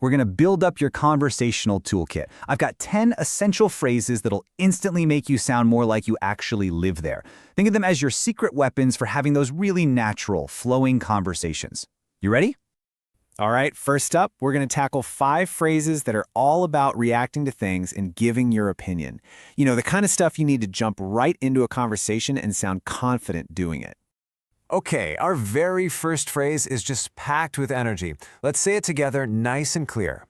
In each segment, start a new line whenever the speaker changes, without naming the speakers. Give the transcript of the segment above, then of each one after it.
We're going to build up your conversational toolkit. I've got 10 essential phrases that'll instantly make you sound more like you actually live there. Think of them as your secret weapons for having those really natural, flowing conversations. You ready?
All right, first up, we're going to tackle 5 phrases that are all about reacting to things and giving your opinion. You know, the kind of stuff you need to jump right into a conversation and sound confident doing it.
Okay, our very first phrase is just packed with energy. Let's say it together nice and clear.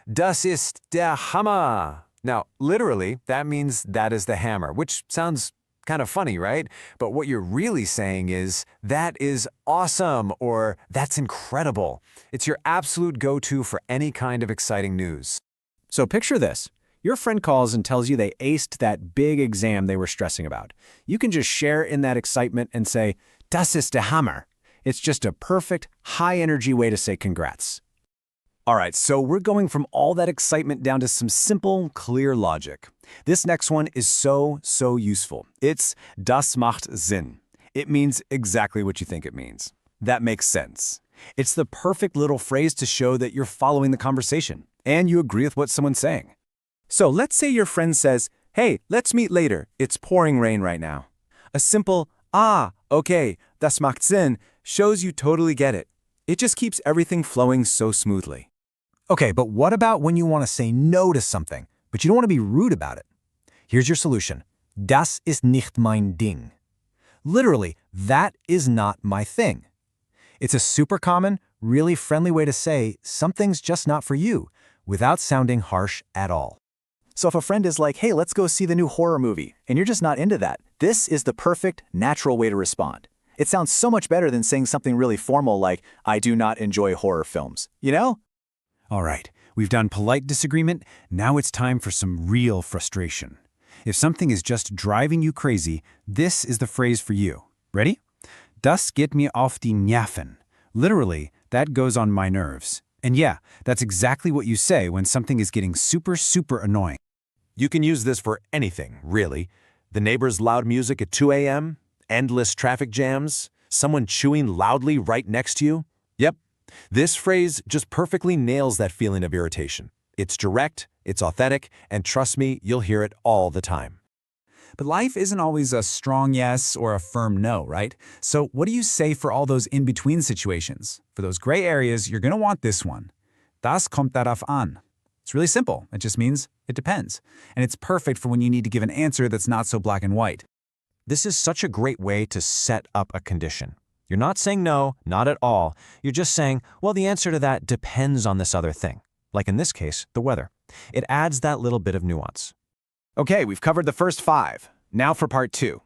Das ist der Hammer. Now, literally, that means that is the hammer, which sounds kind of funny, right? But what you're really saying is, that is awesome, or that's incredible. It's your absolute go-to for any kind of exciting news.
So picture this. Your friend calls and tells you they aced that big exam they were stressing about. You can just share in that excitement and say, Das ist der Hammer. It's just a perfect, high-energy way to say congrats. All right, so we're going from all that excitement down to some simple, clear logic. This next one is so useful. It's das macht Sinn. It means exactly what you think it means. That makes sense. It's the perfect little phrase to show that you're following the conversation and you agree with what someone's saying. So let's say your friend says, hey, let's meet later. It's pouring rain right now. A simple, okay, das macht Sinn shows you totally get it. It just keeps everything flowing so smoothly. Okay, but what about when you want to say no to something, but you don't want to be rude about it? Here's your solution. Das ist nicht mein Ding. Literally, that is not my thing. It's a super common, really friendly way to say something's just not for you, without sounding harsh at all. So if a friend is like, hey, let's go see the new horror movie, and you're just not into that, this is the perfect, natural way to respond. It sounds so much better than saying something really formal like, I do not enjoy horror films, you know? All right, we've done polite disagreement, now it's time for some real frustration. If something is just driving you crazy, this is the phrase for you. Ready? Das geht mir auf die Nerven. Literally, that goes on my nerves. And yeah, that's exactly what you say when something is getting super annoying.
You can use this for anything, really. The neighbor's loud music at 2 a.m., endless traffic jams, someone chewing loudly right next to you. Yep, this phrase just perfectly nails that feeling of irritation. It's direct, it's authentic, and trust me, you'll hear it all the time.
But life isn't always a strong yes or a firm no, right? So what do you say for all those in-between situations? For those gray areas, you're going to want this one. Das kommt darauf an. It's really simple. It just means it depends. And it's perfect for when you need to give an answer that's not so black and white.
This is such a great way to set up a condition. You're not saying no, not at all. You're just saying, well, the answer to that depends on this other thing. Like in this case, the weather. It adds that little bit of nuance.
Okay, we've covered the first 5. Now for part 2.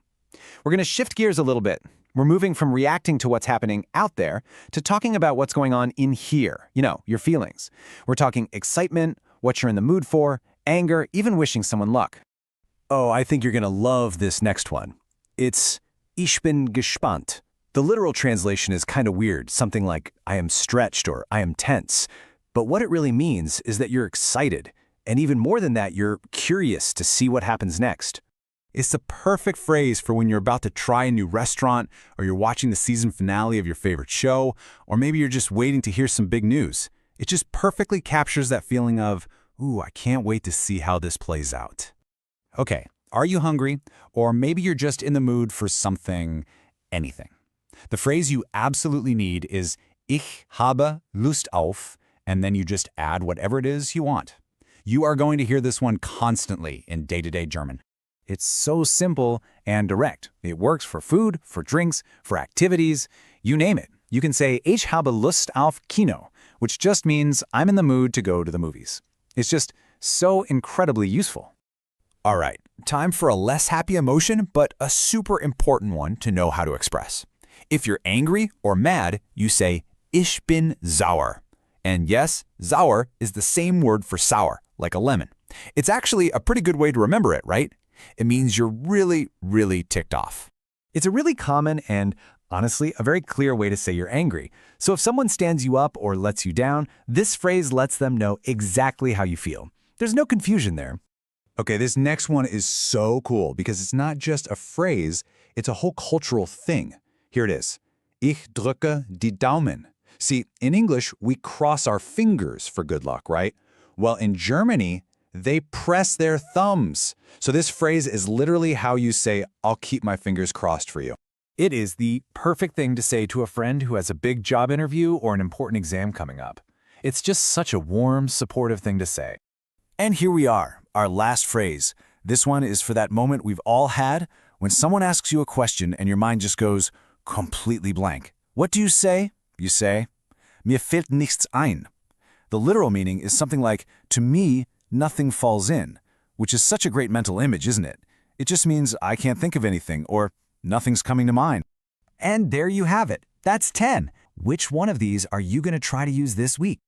We're going to shift gears a little bit. We're moving from reacting to what's happening out there to talking about what's going on in here. You know, your feelings. We're talking excitement, what you're in the mood for, anger, even wishing someone luck. Oh, I think you're going to love this next one. It's ich bin gespannt. The literal translation is kind of weird, something like I am stretched or I am tense. But what it really means is that you're excited. And even more than that, you're curious to see what happens next. It's the perfect phrase for when you're about to try a new restaurant, or you're watching the season finale of your favorite show, or maybe you're just waiting to hear some big news. It just perfectly captures that feeling of, ooh, I can't wait to see how this plays out. Okay, are you hungry? Or maybe you're just in the mood for something, anything. The phrase you absolutely need is ich habe Lust auf, and then you just add whatever it is you want. You are going to hear this one constantly in day-to-day German. It's so simple and direct. It works for food, for drinks, for activities, you name it. You can say, ich habe Lust auf Kino, which just means I'm in the mood to go to the movies. It's just so incredibly useful. All right, time for a less happy emotion, but a super important one to know how to express. If you're angry or mad, you say, ich bin sauer. And yes, sauer is the same word for sour, like a lemon. It's actually a pretty good way to remember it, right? It means you're really ticked off. It's a really common and, honestly, a very clear way to say you're angry. So if someone stands you up or lets you down, this phrase lets them know exactly how you feel. There's no confusion there. Okay, this next one is so cool because it's not just a phrase, it's a whole cultural thing. Here it is. Ich drücke die Daumen.
See, in English, we cross our fingers for good luck, right? Well, in Germany, they press their thumbs. So this phrase is literally how you say, I'll keep my fingers crossed for you.
It is the perfect thing to say to a friend who has a big job interview or an important exam coming up. It's just such a warm, supportive thing to say.
And here we are, our last phrase. This one is for that moment we've all had when someone asks you a question and your mind just goes completely blank. What do you say? You say, mir fällt nichts ein. The literal meaning is something like, to me, nothing falls in, which is such a great mental image, isn't it? It just means I can't think of anything or nothing's coming to mind.
And there you have it. That's 10. Which one of these are you going to try to use this week?